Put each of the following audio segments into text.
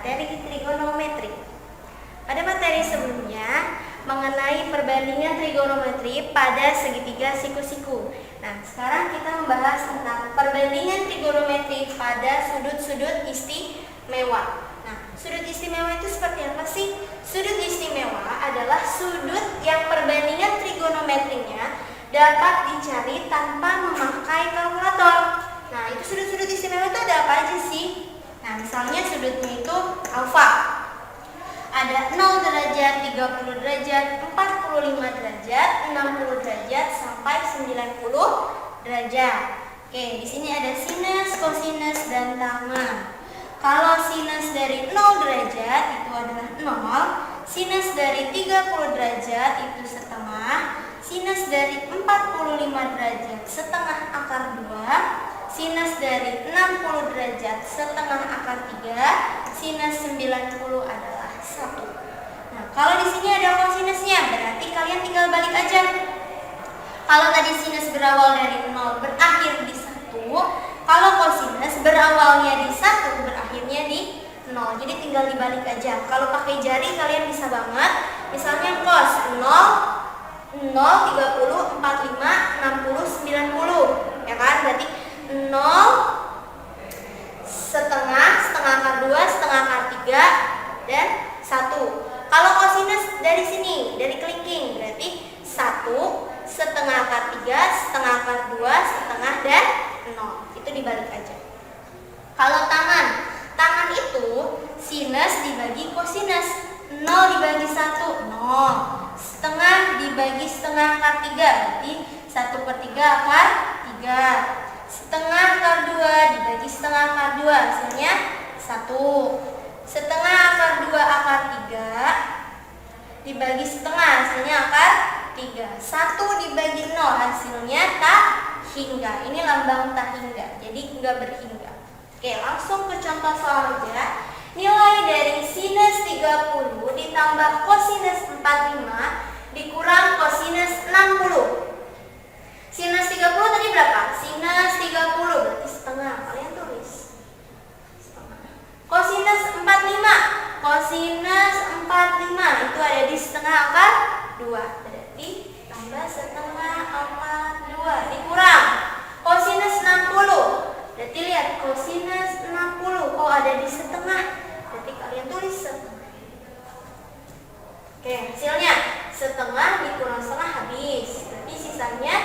materi trigonometri. Pada materi sebelumnya mengenai perbandingan trigonometri pada segitiga siku-siku. Nah, sekarang kita membahas tentang perbandingan trigonometri pada sudut-sudut istimewa. Nah, sudut istimewa itu seperti apa sih? Sudut istimewa adalah sudut yang perbandingan trigonometrinya dapat dicari tanpa memakai kalkulator. Nah, itu sudut-sudut istimewa itu ada apa aja sih? Nah, misalnya sudutnya itu alfa. Ada 0 derajat, 30 derajat, 45 derajat, 60 derajat, sampai 90 derajat. Oke, di sini ada sinus, kosinus, dan tangen. Kalau sinus dari 0 derajat itu adalah 0, sinus dari 30 derajat itu setengah, sinus dari 45 derajat setengah akar 2, sinus dari 60 derajat setengah akar 3, sinus 90 adalah 1. Nah, kalau di sini ada kosinusnya, berarti kalian tinggal balik aja. Kalau tadi sinus berawal dari 0 berakhir di 1, kalau kosinus berawalnya di 1 berakhirnya di 0. Jadi tinggal dibalik aja. Kalau pakai jari kalian bisa banget. Misalnya cos 0, 0, 30, 45, 60, 90. Ya kan? Berarti 0 setengah, setengah akar 2, setengah akar 3, dan 1. Kalau kosinus dari sini, dari kelingking, berarti 1, setengah akar 3, setengah akar 2, setengah, dan 0. Itu dibalik aja. Kalau tangan itu sinus dibagi kosinus. 0 dibagi 1, 0. Setengah dibagi setengah akar 3, berarti 1/3 akar 3. Setengah akar 2 dibagi setengah akar 2, hasilnya 1. Setengah akar 2 akar 3 dibagi setengah, hasilnya akar 3. 1 dibagi 0, hasilnya tak hingga. Ini lambang tak hingga, jadi nggak berhingga. Oke, langsung ke contoh selanjutnya. Nilai dari sinus 30 ditambah kosinus 45 dikurang kosinus 60. Sinus 30 tadi berapa? Sinus 30 berarti setengah. Kalian tulis setengah. Kosinus 45. Kosinus 45 itu ada di setengah akar 2. Berarti tambah setengah akar 2 dikurang kosinus 60. Berarti lihat kosinus 60 kok ada di setengah. Berarti kalian tulis setengah. Oke, hasilnya setengah dikurang setengah habis. Berarti sisanya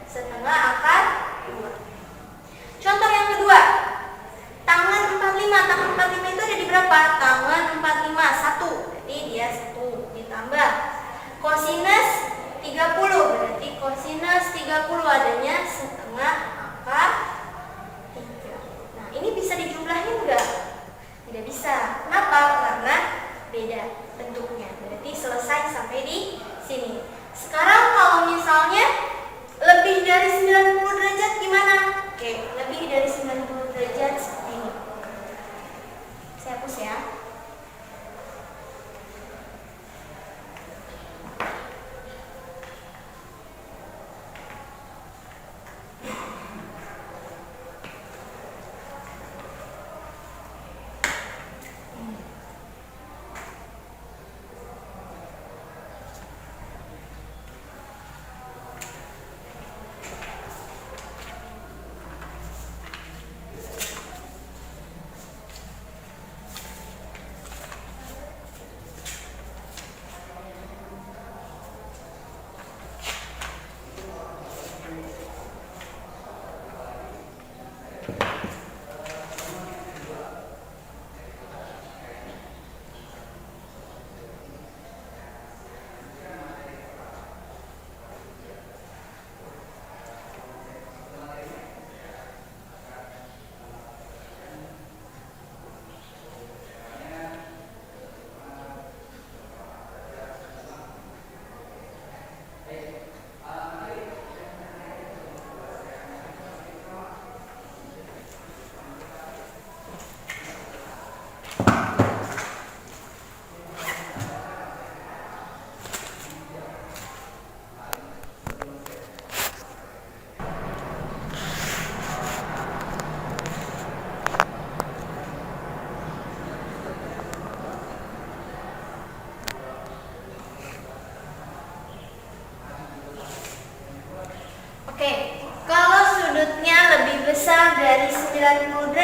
setengah akar 2. Contoh yang kedua. Tangan 45. Tangan 45 itu ada di berapa? Tangan 45 1. Berarti dia 1 ditambah kosinus 30. Berarti kosinus 30 adanya setengah akar 3. Nah, ini bisa dijumlahin enggak? Tidak bisa. Kenapa? Karena beda bentuknya. Berarti selesai sampai di sini. Sekarang kalau misalnya lebih dari 90 derajat gimana? Oke, lebih dari 90 derajat seperti ini. Saya hapus ya.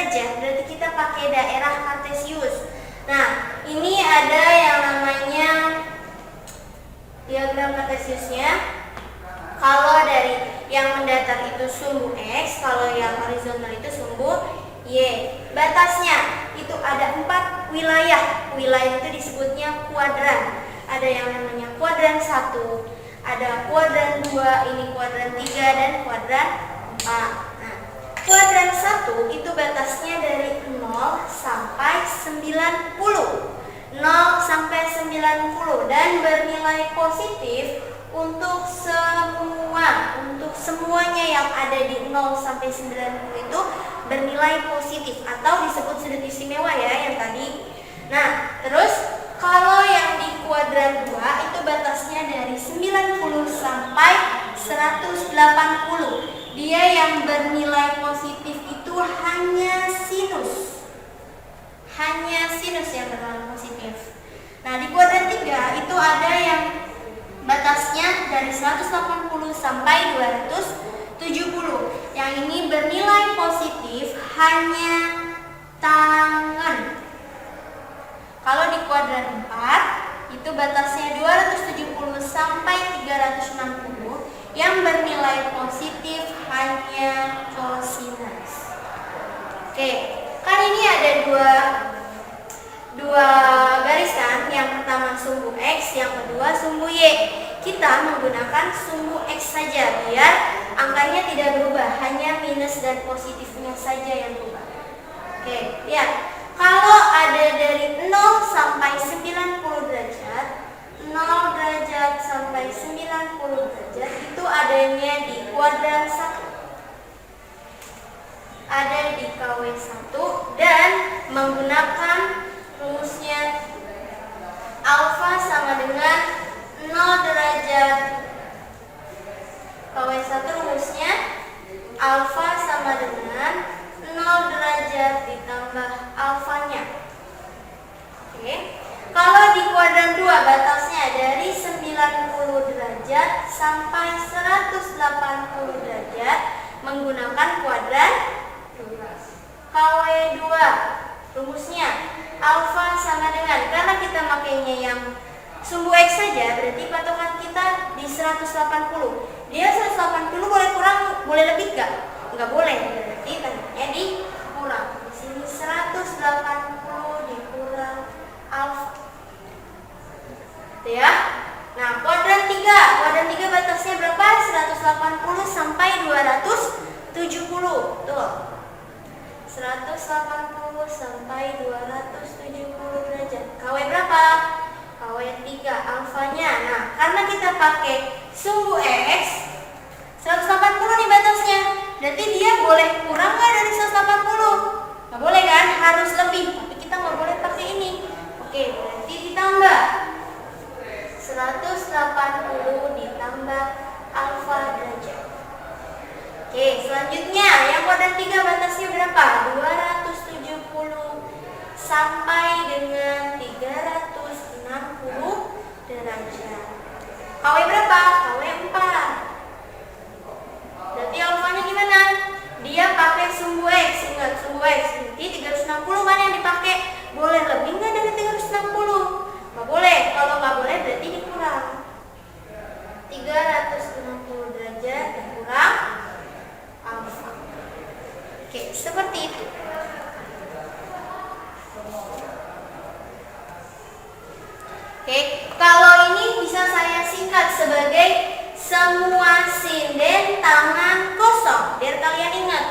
derajat, berarti kita pakai daerah kartesius. Nah, ini ada yang namanya diagram kartesiusnya. Kalau dari yang mendatar itu sumbu X, kalau yang horizontal itu sumbu Y. Batasnya itu ada 4 wilayah. Wilayah itu disebutnya kuadran. Ada yang namanya kuadran 1, ada kuadran 2, ini kuadran 3 dan kuadran 4. Nah, kuadran 1 itu batasnya dari 0 sampai 90. 0 sampai 90 dan bernilai positif untuk semuanya yang ada di 0 sampai 90 itu bernilai positif atau disebut sudut istimewa ya yang tadi. Nah, terus kalau yang di kuadran 2 itu batasnya dari 90 sampai 180. Dia yang bernilai positif itu hanya sinus. Hanya sinus yang bernilai positif. Nah, di kuadran 3 itu ada yang batasnya dari 180 sampai 270. Yang ini bernilai positif hanya tangan. Kalau di kuadran 4 itu batasnya 270 sampai 360. Yang bernilai positif hanya kosinus. Oke, kan ini ada dua garis kan, yang pertama sumbu X, yang kedua sumbu Y. Kita menggunakan sumbu X saja biar angkanya tidak berubah, hanya minus dan positifnya saja yang berubah. Oke, lihat. Kalau ada dari 0 sampai 90 derajat, 0 derajat sampai 90 derajat itu adanya di kuadran 1. Ada di KW1 dan menggunakan rumusnya alfa sama dengan 0 derajat. KW1 rumusnya alfa sama dengan 0 derajat ditambah alfanya. Oke. Kalau di kuadran 2 batasnya dari 90 derajat sampai 180 derajat menggunakan kuadran KW2. Rumusnya alfa sama dengan, karena kita makainya yang sumbu X saja, berarti patokan kita di 180. Dia 180 boleh kurang, boleh lebih gak? Nggak boleh, berarti tandanya dikurang. Di sini 180 dikurang alfa. Gitu ya. Nah, kuadran 3 batasnya berapa? 180 sampai 270. Tuh. 180 sampai 270 derajat. KW berapa? KW 3 alfanya. Nah, karena kita pakai sumbu X, 180 nih batasnya. Berarti dia boleh kurang nggak dari 180? Nggak boleh kan? Harus lebih. Tapi kita nggak boleh pakai ini. Oke, berarti ditambah 180 ditambah alfa derajat. Oke, selanjutnya yang kuadran 3 batasnya berapa? 270 sampai dengan 360 derajat. KW berapa? KW 4. Berarti alfanya gimana? Dia pakai sumbu X. Ingat sumbu X. Nanti 360 kan yang dipakai. Boleh lebih nggak dari 360? Nggak boleh. Kalau nggak boleh berarti dikurang. 360 derajat dikurang alfa. Oke, seperti itu. Oke, kalau ini bisa saya singkat sebagai semua sinden tangan kosong. Biar kalian ingat.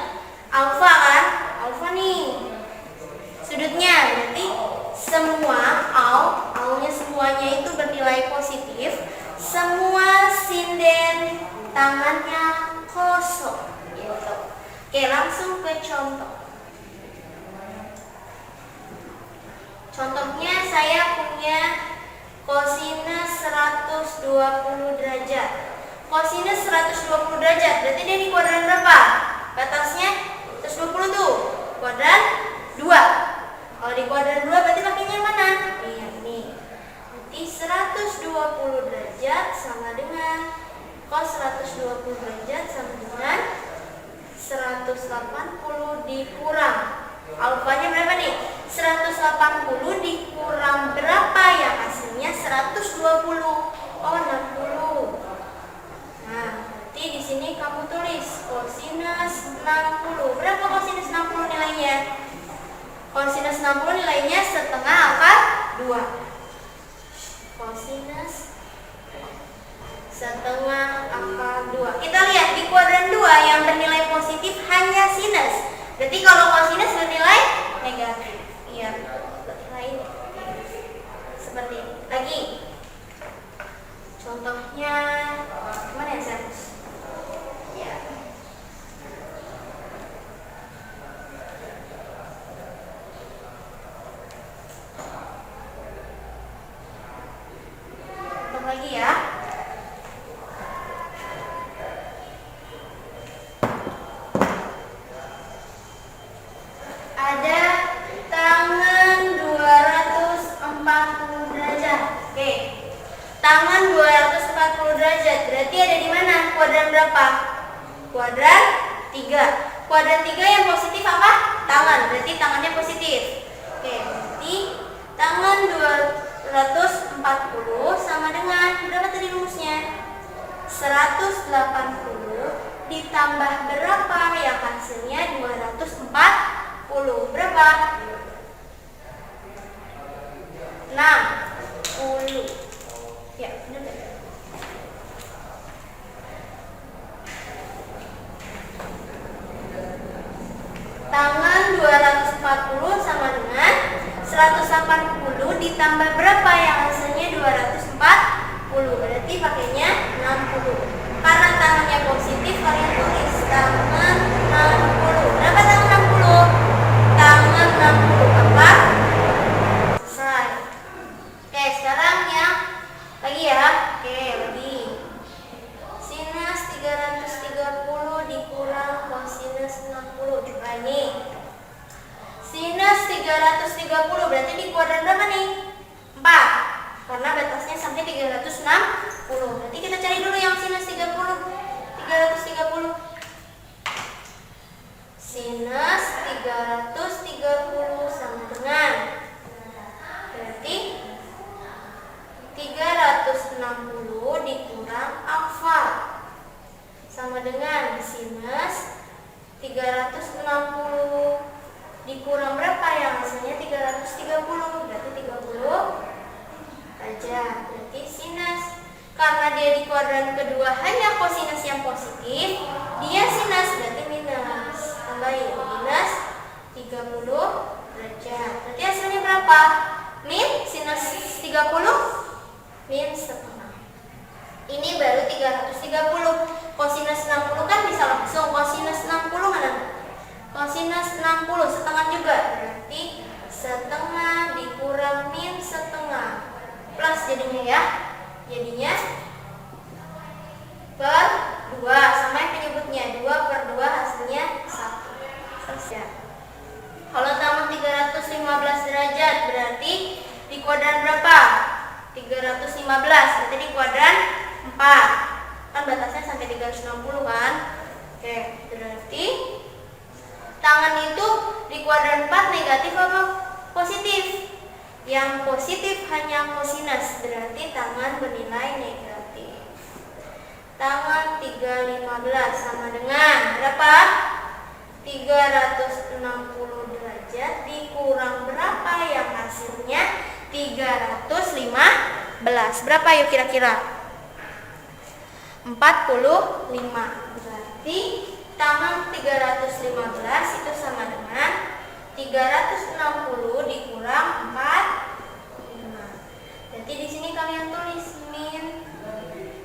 Alfa kan? Alfa nih. Sudutnya berarti semua nya semuanya itu bernilai positif. Semua sinden tangannya kosong. Gitu. Oke, langsung ke contoh. Contohnya saya punya kosinus 120 derajat. Kosinus 120 derajat, berarti dia di kuadran berapa? Batasnya 120 tuh. Kuadran 2. Kalau di kuadran 2 berarti pakainya mana? Ini. Berarti 120 derajat sama dengan cos 120 derajat sama dengan 180 dikurang Kosinus 60 nilainya setengah akar 2. Kosinus setengah akar 2. Kita lihat di kuadran 2 yang bernilai positif hanya sinus. Berarti kalau kosinus bernilai negatif. Iya, lain seperti ini. Lagi contohnya mana ya, Sens? Ya. Contoh lagi ya. Ada tangan 240 derajat. Oke. Tangan 240 derajat. Berarti ada di mana? Kuadran berapa? Kuadran 3. Kuadran 3 yang positif apa? Tangan. Berarti tangannya positif. Oke, berarti tangan 240 sama dengan berapa tadi rumusnya? 180 ditambah berapa yang hasilnya 240. Berapa? 60. Ya, benar. Tangan 240 sama dengan 180 ditambah berapa yang hasilnya 240. Berarti pakainya 60. Karena tangannya positif, kalian tulis tangan 60. Berapa tangan 60? Tangan 60 apa? Selesai. Oke, sekarang yang lagi ya. Oke, lagi. Sinus 330 dikurang kosinus 60. Coba ini. Sinus 330 berarti di kuadran berapa nih? 4. Karena batasnya sampai 360. Berarti kita cari dulu yang sinus 330. Sinus 330 sama dengan berarti 360 dikurang alfa sama dengan sinus 360 dikurang berapa yang hasilnya 330. Berarti 30 derajat. Berarti sinus, karena dia di kuadran kedua hanya kosinus yang positif, dia sinus berarti minus. Tambahin minus 30 derajat. Berarti hasilnya berapa? Min sinus 30 min setengah. Ini baru 330. Kosinus 60 kan bisa langsung. Kosinus 60 mana? Kosinus 60 setengah juga. Berarti setengah dikurang min setengah. Plus jadinya ya. Jadinya per 2. Sama yang penyebutnya 2/2 hasilnya 1. Selesai. Kalau tambah 315 derajat berarti di kuadran berapa? 315. Berarti di kuadran 4. Kan batasnya sampai 360 kan? Oke, berarti tangan itu di kuadran 4 negatif apa positif? Yang positif hanya kosinus, berarti tangan bernilai negatif. Tangan 315 sama dengan berapa? 360 derajat dikurang berapa yang hasilnya 315. Berapa yuk kira-kira? 45. Berarti tangan 315 itu sama dengan 360 dikurang 45. Jadi di sini kalian tulis min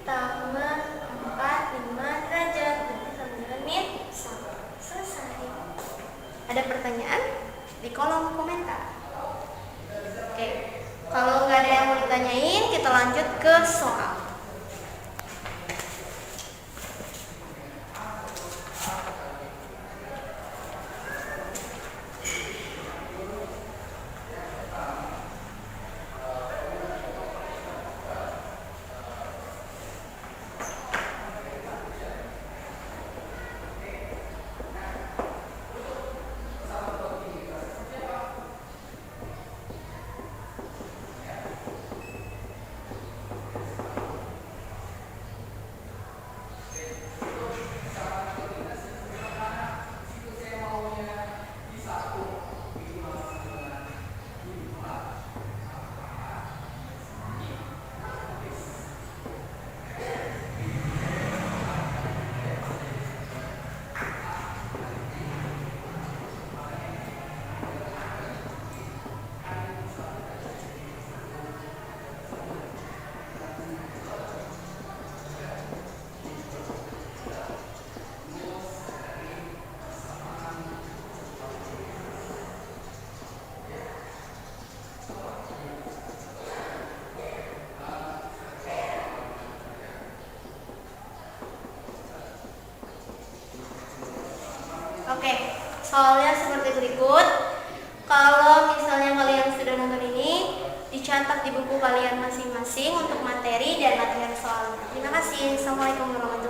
tangan 45 derajat. Berarti sama dengan min 1. Selesai. Ada pertanyaan? Di kolom komentar. Oke. Kalau nggak ada yang mau ditanyain, kita lanjut ke soal. Oke, soalnya seperti berikut. Kalau misalnya kalian sudah nonton ini, dicatat di buku kalian masing-masing untuk materi dan latihan soalnya. Terima kasih. Assalamualaikum warahmatullahi wabarakatuh.